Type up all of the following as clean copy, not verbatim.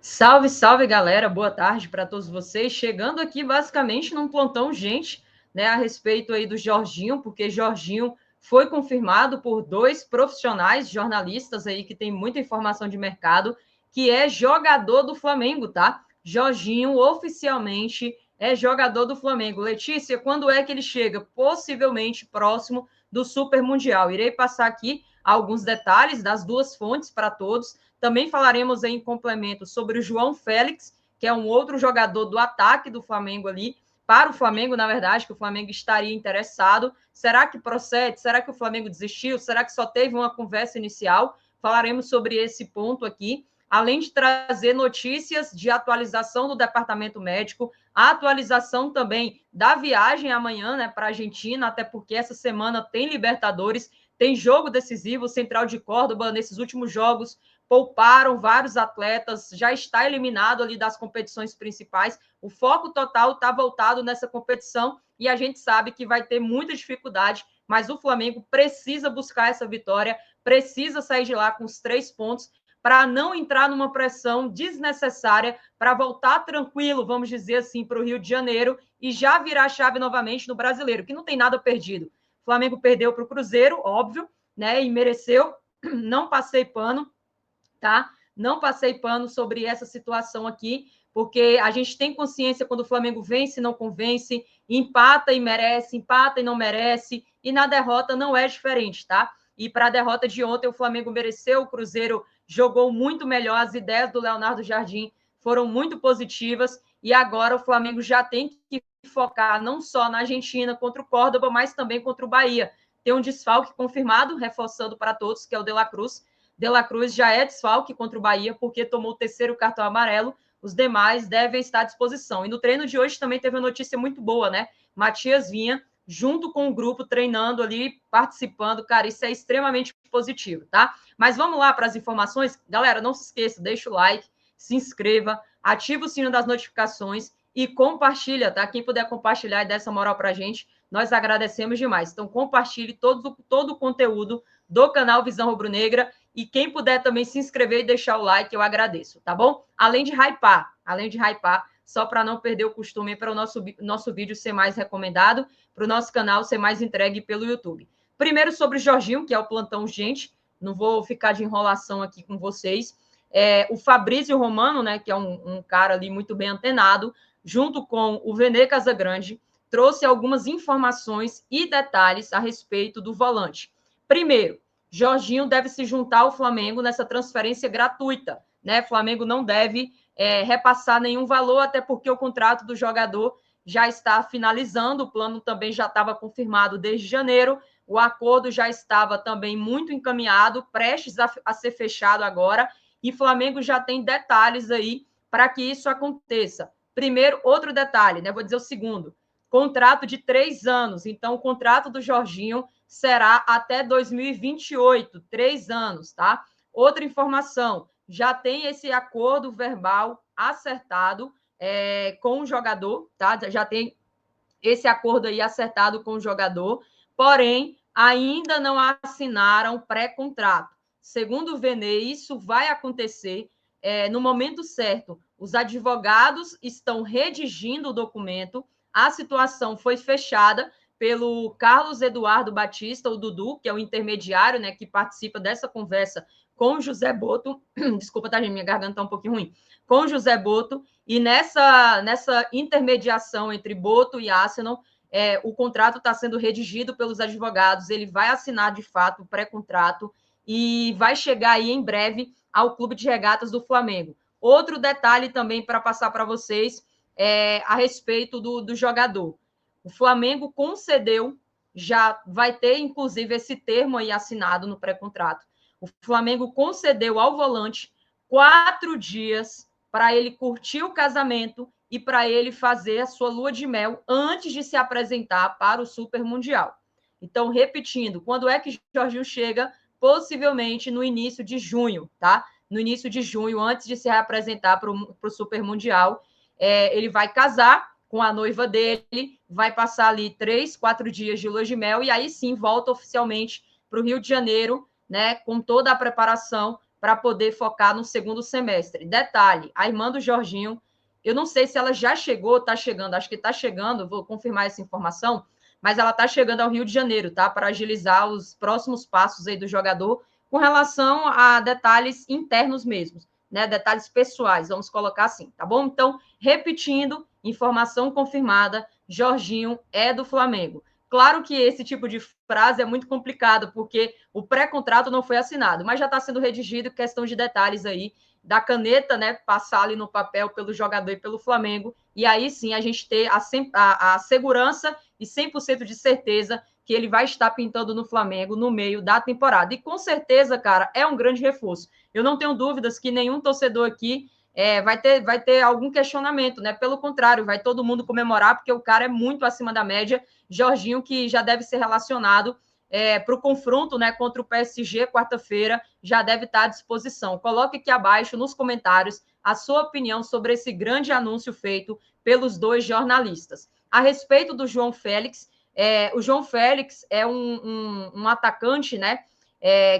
Salve, salve, galera. Boa tarde para todos vocês. Chegando aqui basicamente num plantão, gente, né, a respeito aí do Jorginho, porque Jorginho foi confirmado por dois profissionais, jornalistas aí que tem muita informação de mercado, que é jogador do Flamengo, tá? Jorginho oficialmente é jogador do Flamengo. Letícia, quando é que ele chega? Possivelmente próximo do Super Mundial. Irei passar aqui alguns detalhes das duas fontes para todos. Também falaremos em complemento sobre o João Félix, que é um outro jogador do ataque do Flamengo ali, para o Flamengo, na verdade, que o Flamengo estaria interessado. Será que procede? Será que o Flamengo desistiu? Será que só teve uma conversa inicial? Falaremos sobre esse ponto aqui, além de trazer notícias de atualização do departamento médico, a atualização também da viagem amanhã, né, para a Argentina, até porque essa semana tem Libertadores, tem jogo decisivo, Central de Córdoba, nesses últimos jogos, pouparam vários atletas, já está eliminado ali das competições principais. O foco total está voltado nessa competição e a gente sabe que vai ter muita dificuldade, mas o Flamengo precisa buscar essa vitória, precisa sair de lá com os 3 pontos para não entrar numa pressão desnecessária, para voltar tranquilo, vamos dizer assim, para o Rio de Janeiro e já virar a chave novamente no Brasileiro, que não tem nada perdido. O Flamengo perdeu para o Cruzeiro, óbvio, né? E mereceu, não passei pano, tá? Não passei pano sobre essa situação aqui, porque a gente tem consciência quando o Flamengo vence e não convence, empata e merece, empata e não merece, e na derrota não é diferente, tá? E para a derrota de ontem, o Flamengo mereceu, o Cruzeiro jogou muito melhor, as ideias do Leonardo Jardim foram muito positivas, e agora o Flamengo já tem que focar não só na Argentina contra o Córdoba, mas também contra o Bahia. Tem um desfalque confirmado, reforçando para todos, que é o De La Cruz. De La Cruz já é desfalque contra o Bahia, porque tomou o terceiro cartão amarelo. Os demais devem estar à disposição. E no treino de hoje também teve uma notícia muito boa, né? Matias Vinha, junto com o grupo, treinando ali, participando. Cara, isso é extremamente positivo, tá? Mas vamos lá para as informações. Galera, não se esqueça, deixa o like, se inscreva, ativa o sino das notificações e compartilha, tá? Quem puder compartilhar e dar essa moral pra gente, nós agradecemos demais. Então, compartilhe todo o conteúdo do canal Visão Rubro-Negra e quem puder também se inscrever e deixar o like, eu agradeço, tá bom? Além de hypar, só para não perder o costume, para o nosso vídeo ser mais recomendado, para o nosso canal ser mais entregue pelo YouTube. Primeiro sobre o Jorginho, que é o plantão urgente, não vou ficar de enrolação aqui com vocês. O Fabrício Romano, né, que é um cara ali muito bem antenado, junto com o Vene Casagrande, trouxe algumas informações e detalhes a respeito do volante. Primeiro, Jorginho deve se juntar ao Flamengo nessa transferência gratuita, né? Flamengo não deve repassar nenhum valor, até porque o contrato do jogador já está finalizando, o plano também já estava confirmado desde janeiro, o acordo já estava também muito encaminhado, prestes a ser fechado agora, e Flamengo já tem detalhes aí para que isso aconteça. Primeiro, outro detalhe, né? Vou dizer o segundo. Contrato de 3 anos. Então, o contrato do Jorginho será até 2028, 3 anos, tá? Outra informação, já tem esse acordo verbal acertado com o jogador, tá? Já tem esse acordo aí acertado com o jogador, porém, ainda não assinaram pré-contrato. Segundo o Vene, isso vai acontecer no momento certo. Os advogados estão redigindo o documento, a situação foi fechada pelo Carlos Eduardo Batista, o Dudu, que é o intermediário, né, que participa dessa conversa com o José Boto. Desculpa, tá, gente? Minha garganta está um pouquinho ruim. Com o José Boto, e nessa intermediação entre Boto e Arsenal, o contrato está sendo redigido pelos advogados, ele vai assinar de fato o pré-contrato e vai chegar aí em breve ao Clube de Regatas do Flamengo. Outro detalhe também para passar para vocês a respeito do jogador. O Flamengo concedeu, já vai ter inclusive esse termo aí assinado no pré-contrato. O Flamengo concedeu ao volante 4 dias para ele curtir o casamento e para ele fazer a sua lua de mel antes de se apresentar para o Super Mundial. Então, repetindo, quando é que Jorginho chega? Possivelmente no início de junho, tá? No início de junho, antes de se apresentar para o Super Mundial, ele vai casar com a noiva dele, vai passar ali 3, 4 dias de lua de mel e aí sim volta oficialmente para o Rio de Janeiro, né? Com toda a preparação para poder focar no segundo semestre. Detalhe, a irmã do Jorginho, eu não sei se ela já chegou, está chegando, acho que está chegando, vou confirmar essa informação, mas ela está chegando ao Rio de Janeiro, tá? Para agilizar os próximos passos aí do jogador com relação a detalhes internos mesmos, né? Detalhes pessoais, vamos colocar assim, tá bom? Então, repetindo, informação confirmada, Jorginho é do Flamengo. Claro que esse tipo de frase é muito complicado, porque o pré-contrato não foi assinado, mas já está sendo redigido, questão de detalhes aí, da caneta, né, passar ali no papel pelo jogador e pelo Flamengo, e aí sim a gente ter a segurança e 100% de certeza que ele vai estar pintando no Flamengo no meio da temporada. E com certeza, cara, é um grande reforço. Eu não tenho dúvidas que nenhum torcedor aqui vai ter algum questionamento, né? Pelo contrário, vai todo mundo comemorar, porque o cara é muito acima da média. Jorginho, que já deve ser relacionado para o confronto, né, contra o PSG, quarta-feira, já deve estar à disposição. Coloque aqui abaixo nos comentários a sua opinião sobre esse grande anúncio feito pelos dois jornalistas. A respeito do João Félix, o João Félix é um atacante, né,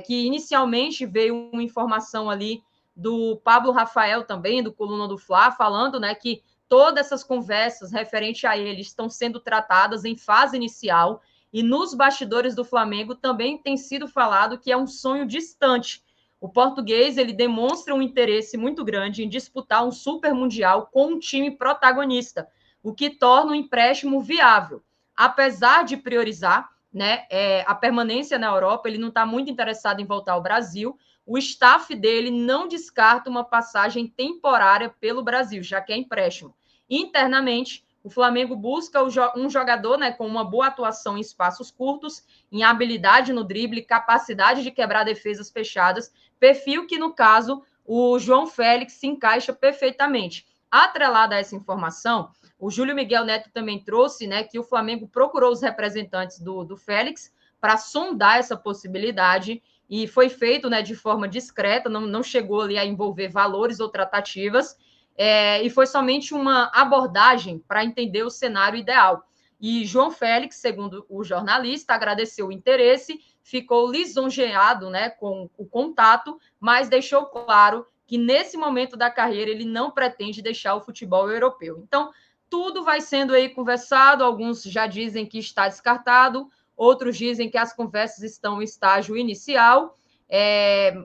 que inicialmente veio uma informação ali do Pablo Rafael também, do Coluna do Fla, falando, né, que todas essas conversas referente a ele estão sendo tratadas em fase inicial, e nos bastidores do Flamengo também tem sido falado que é um sonho distante. O português, ele demonstra um interesse muito grande em disputar um super mundial com um time protagonista, o que torna o empréstimo viável. Apesar de priorizar, né, a permanência na Europa, ele não está muito interessado em voltar ao Brasil. O staff dele não descarta uma passagem temporária pelo Brasil, já que é empréstimo. Internamente, o Flamengo busca um jogador, né, com uma boa atuação em espaços curtos, em habilidade no drible, capacidade de quebrar defesas fechadas, perfil que, no caso, o João Félix se encaixa perfeitamente. Atrelada a essa informação, o Júlio Miguel Neto também trouxe, né, que o Flamengo procurou os representantes do Félix para sondar essa possibilidade, e foi feito, né, de forma discreta, não chegou ali a envolver valores ou tratativas, e foi somente uma abordagem para entender o cenário ideal. E João Félix, segundo o jornalista, agradeceu o interesse, ficou lisonjeado, né, com o contato, mas deixou claro que nesse momento da carreira ele não pretende deixar o futebol europeu. Então, tudo vai sendo aí conversado, alguns já dizem que está descartado, outros dizem que as conversas estão em estágio inicial,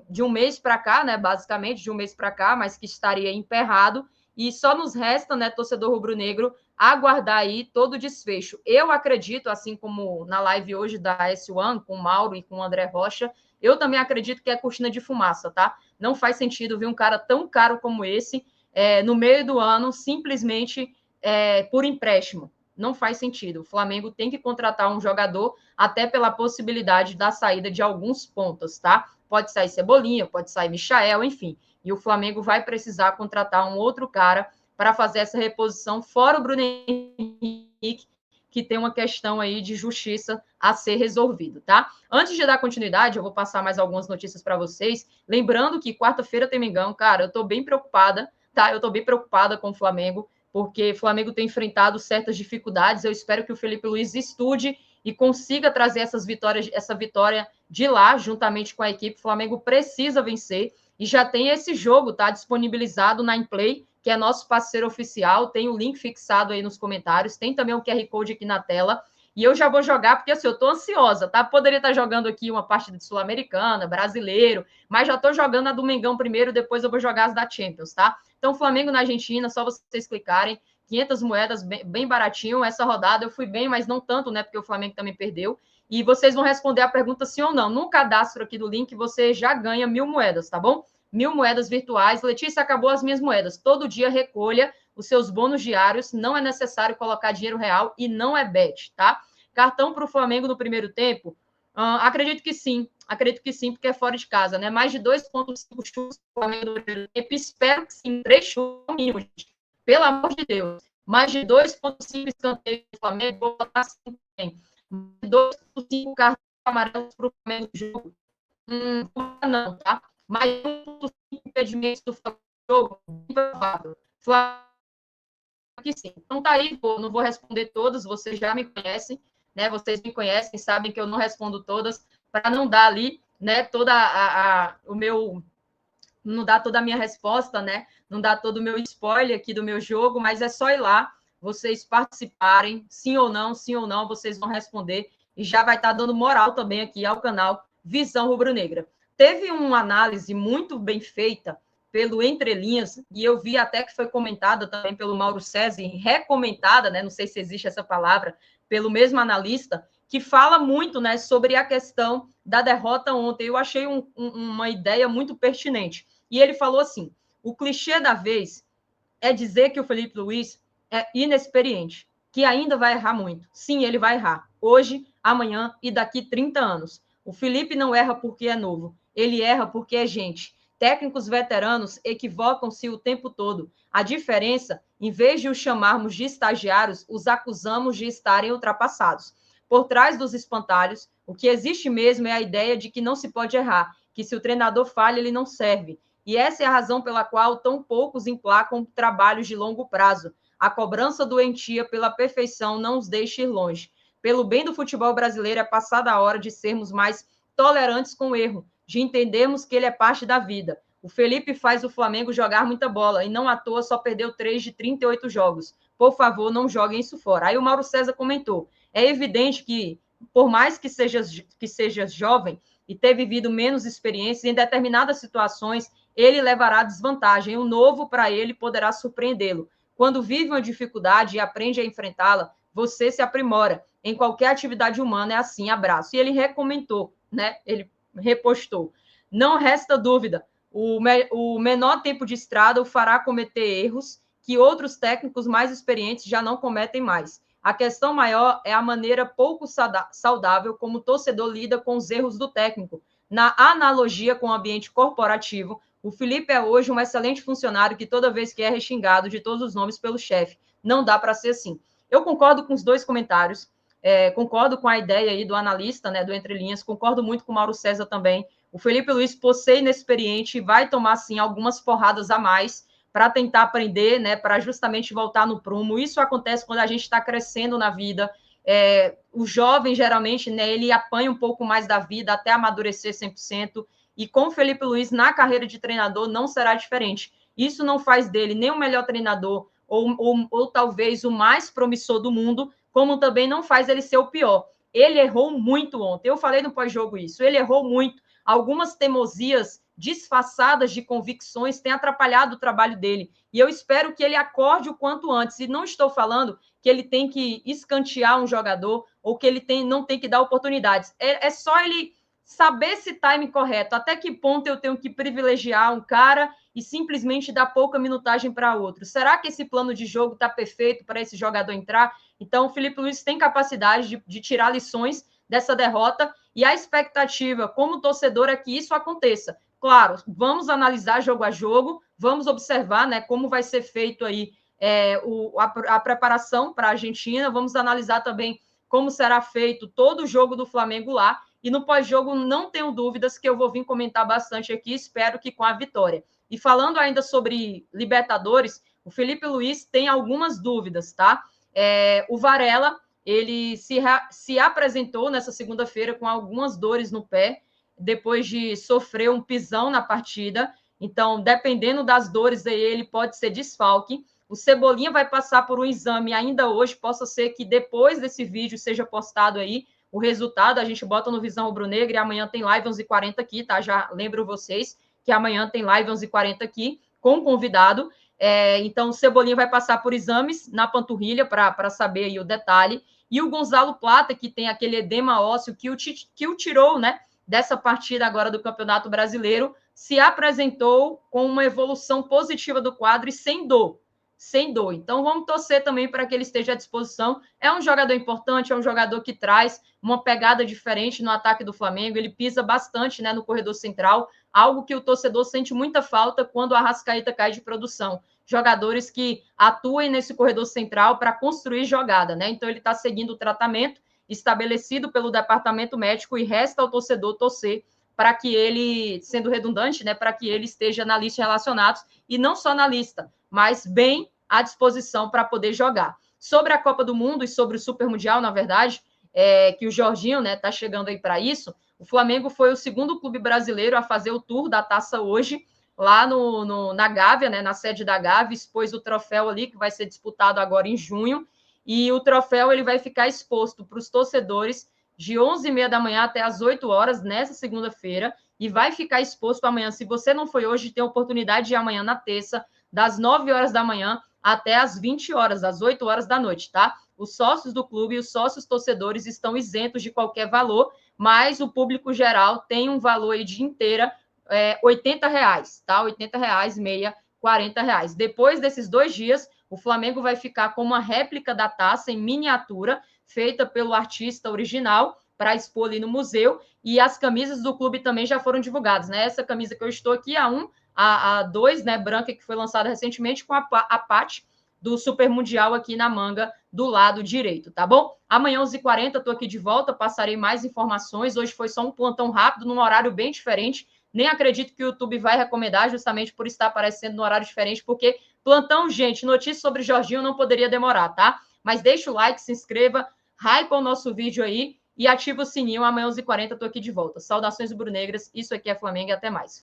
de um mês para cá, né, basicamente, de um mês para cá, mas que estaria emperrado, e só nos resta, né, torcedor rubro-negro, aguardar aí todo o desfecho. Eu acredito, assim como na live hoje da S1, com o Mauro e com o André Rocha, eu também acredito que é cortina de fumaça, tá? Não faz sentido ver um cara tão caro como esse no meio do ano, simplesmente por empréstimo. Não faz sentido. O Flamengo tem que contratar um jogador até pela possibilidade da saída de alguns pontos, tá? Pode sair Cebolinha, pode sair Michael, enfim. E o Flamengo vai precisar contratar um outro cara para fazer essa reposição, fora o Bruno Henrique, que tem uma questão aí de justiça a ser resolvido, tá? Antes de dar continuidade, eu vou passar mais algumas notícias para vocês. Lembrando que quarta-feira tem Mengão, cara, eu tô bem preocupada, tá? Eu tô bem preocupada com o Flamengo, porque o Flamengo tem enfrentado certas dificuldades. Eu espero que o Felipe Luiz estude e consiga trazer essa vitória de lá, juntamente com a equipe. O Flamengo precisa vencer e já tem esse jogo, tá, disponibilizado na Inplay, que é nosso parceiro oficial. Tem o link fixado aí nos comentários, tem também o QR Code aqui na tela. E eu já vou jogar, porque assim, eu tô ansiosa, tá? Poderia estar jogando aqui uma partida de Sul-Americana, brasileiro, mas já tô jogando a do Mengão primeiro, depois eu vou jogar as da Champions, tá? Então, Flamengo na Argentina, só vocês clicarem, 500 moedas, bem baratinho. Essa rodada eu fui bem, mas não tanto, né? Porque o Flamengo também perdeu. E vocês vão responder a pergunta sim ou não. No cadastro aqui do link, você já ganha 1.000 moedas, tá bom? 1.000 moedas virtuais. Letícia, acabou as minhas moedas. Todo dia recolha os seus bônus diários. Não é necessário colocar dinheiro real e não é bet, tá? Cartão para o Flamengo no primeiro tempo? Acredito que sim, porque é fora de casa, né? Mais de 2,5 chutes do Flamengo no primeiro tempo. Espero que sim, 3 chutes mínimo, gente. Pelo amor de Deus. Mais de 2,5 escanteios do Flamengo, vou botar assim também. 2,5 cartões amarelos para o Flamengo no jogo. Não, tá? Mais 1,5 impedimentos do Flamengo no jogo, bem provável. Flamengo que sim. Então tá aí, não vou responder todas, vocês já me conhecem, né? Vocês me conhecem, sabem que eu não respondo todas, para não dar ali, né, toda o meu não dar toda a minha resposta, né? Não dar todo o meu spoiler aqui do meu jogo, mas é só ir lá, vocês participarem, sim ou não, vocês vão responder e já vai estar dando moral também aqui ao canal Visão Rubro-Negra. Teve uma análise muito bem feita pelo Entre Linhas, e eu vi até que foi comentada também pelo Mauro César, recomendada, né? Não sei se existe essa palavra, pelo mesmo analista, que fala muito, né, sobre a questão da derrota ontem. Eu achei uma ideia muito pertinente. E ele falou assim: o clichê da vez é dizer que o Felipe Luiz é inexperiente, que ainda vai errar muito. Sim, ele vai errar. Hoje, amanhã e daqui 30 anos. O Felipe não erra porque é novo. Ele erra porque é gente. Técnicos veteranos equivocam-se o tempo todo. A diferença, em vez de os chamarmos de estagiários, os acusamos de estarem ultrapassados. Por trás dos espantalhos, o que existe mesmo é a ideia de que não se pode errar, que se o treinador falha, ele não serve. E essa é a razão pela qual tão poucos emplacam trabalhos de longo prazo. A cobrança doentia pela perfeição não os deixa ir longe. Pelo bem do futebol brasileiro, é passada a hora de sermos mais tolerantes com o erro, de entendermos que ele é parte da vida. O Felipe faz o Flamengo jogar muita bola e não à toa só perdeu 3 de 38 jogos. Por favor, não joguem isso fora. Aí o Mauro César comentou: é evidente que, por mais que seja jovem e ter vivido menos experiências, em determinadas situações ele levará desvantagem. O novo para ele poderá surpreendê-lo. Quando vive uma dificuldade e aprende a enfrentá-la, você se aprimora. Em qualquer atividade humana é assim, abraço. E ele recomendou, né? Ele repostou. Não resta dúvida, o menor tempo de estrada o fará cometer erros que outros técnicos mais experientes já não cometem mais. A questão maior é a maneira pouco saudável como o torcedor lida com os erros do técnico. Na analogia com o ambiente corporativo, o Felipe é hoje um excelente funcionário que toda vez que é rexingado de todos os nomes pelo chefe. Não dá para ser assim. Eu concordo com os dois comentários, concordo com a ideia aí do analista, né, do Entre Linhas, concordo muito com o Mauro César também. O Felipe Luiz, por ser inexperiente, vai tomar, sim, algumas porradas a mais para tentar aprender, né, para justamente voltar no prumo. Isso acontece quando a gente está crescendo na vida. O jovem, geralmente, né, ele apanha um pouco mais da vida até amadurecer 100%. E com o Felipe Luiz, na carreira de treinador, não será diferente. Isso não faz dele nem o melhor treinador ou talvez o mais promissor do mundo, como também não faz ele ser o pior. Ele errou muito ontem. Eu falei no pós-jogo isso. Ele errou muito. Algumas teimosias disfarçadas de convicções têm atrapalhado o trabalho dele. E eu espero que ele acorde o quanto antes. E não estou falando que ele tem que escantear um jogador ou que ele não tem que dar oportunidades. É só ele saber esse time correto, até que ponto eu tenho que privilegiar um cara e simplesmente dar pouca minutagem para outro. Será que esse plano de jogo está perfeito para esse jogador entrar? Então, o Felipe Luiz tem capacidade de tirar lições dessa derrota e a expectativa, como torcedor, é que isso aconteça. Claro, vamos analisar jogo a jogo, vamos observar, né, como vai ser feito aí a preparação para a Argentina, vamos analisar também como será feito todo o jogo do Flamengo lá. E no pós-jogo, não tenho dúvidas que eu vou vir comentar bastante aqui, espero que com a vitória. E falando ainda sobre Libertadores, o Felipe Luiz tem algumas dúvidas, tá? O Varela, ele se apresentou nessa segunda-feira com algumas dores no pé, depois de sofrer um pisão na partida. Então, dependendo das dores aí, ele pode ser desfalque. O Cebolinha vai passar por um exame ainda hoje, possa ser que depois desse vídeo seja postado aí o resultado, a gente bota no Visão Rubro-Negra e amanhã tem live 11h40 aqui, tá? Já lembro vocês que amanhã tem live 11h40 aqui com um convidado. Então, o Cebolinha vai passar por exames na panturrilha para saber aí o detalhe. E o Gonzalo Plata, que tem aquele edema ósseo que o tirou, né, dessa partida agora do Campeonato Brasileiro, se apresentou com uma evolução positiva do quadro e sem dor. Então, vamos torcer também para que ele esteja à disposição. É um jogador importante, é um jogador que traz uma pegada diferente no ataque do Flamengo. Ele pisa bastante, né, no corredor central, algo que o torcedor sente muita falta quando o Arrascaeta cai de produção. Jogadores que atuem nesse corredor central para construir jogada, né? Então, ele está seguindo o tratamento estabelecido pelo departamento médico e resta ao torcedor torcer para que ele, sendo redundante, né, para que ele esteja na lista de relacionados e não só na lista, mas bem à disposição para poder jogar. Sobre a Copa do Mundo e sobre o Super Mundial, na verdade, que o Jorginho, né, está chegando aí para isso, o Flamengo foi o segundo clube brasileiro a fazer o tour da taça hoje. lá na Gávea, né, na sede da Gávea, expôs o troféu ali, que vai ser disputado agora em junho, e o troféu ele vai ficar exposto para os torcedores de 11h30 da manhã até as 8 horas, nessa segunda-feira, e vai ficar exposto amanhã. Se você não foi hoje, tem a oportunidade de ir amanhã na terça, das 9 horas da manhã até as 20 horas, às 8 horas da noite, tá? Os sócios do clube e os sócios torcedores estão isentos de qualquer valor, mas o público geral tem um valor aí de inteira R$80, tá? R$80, meia, R$40. Depois desses 2 dias, o Flamengo vai ficar com uma réplica da taça em miniatura, feita pelo artista original, para expor ali no museu, e as camisas do clube também já foram divulgadas, né? Essa camisa que eu estou aqui, a 2, né, branca, que foi lançada recentemente, com a Pat do Super Mundial aqui na manga do lado direito, tá bom? Amanhã, 11h40, estou aqui de volta, passarei mais informações. Hoje foi só um plantão rápido, num horário bem diferente. Nem acredito que o YouTube vai recomendar, justamente por estar aparecendo no horário diferente, porque plantão, gente, notícia sobre Jorginho não poderia demorar, tá? Mas deixa o like, se inscreva, hypa o nosso vídeo aí e ativa o sininho. Amanhã, 11h40, estou aqui de volta. Saudações rubro-negras, isso aqui é Flamengo e até mais.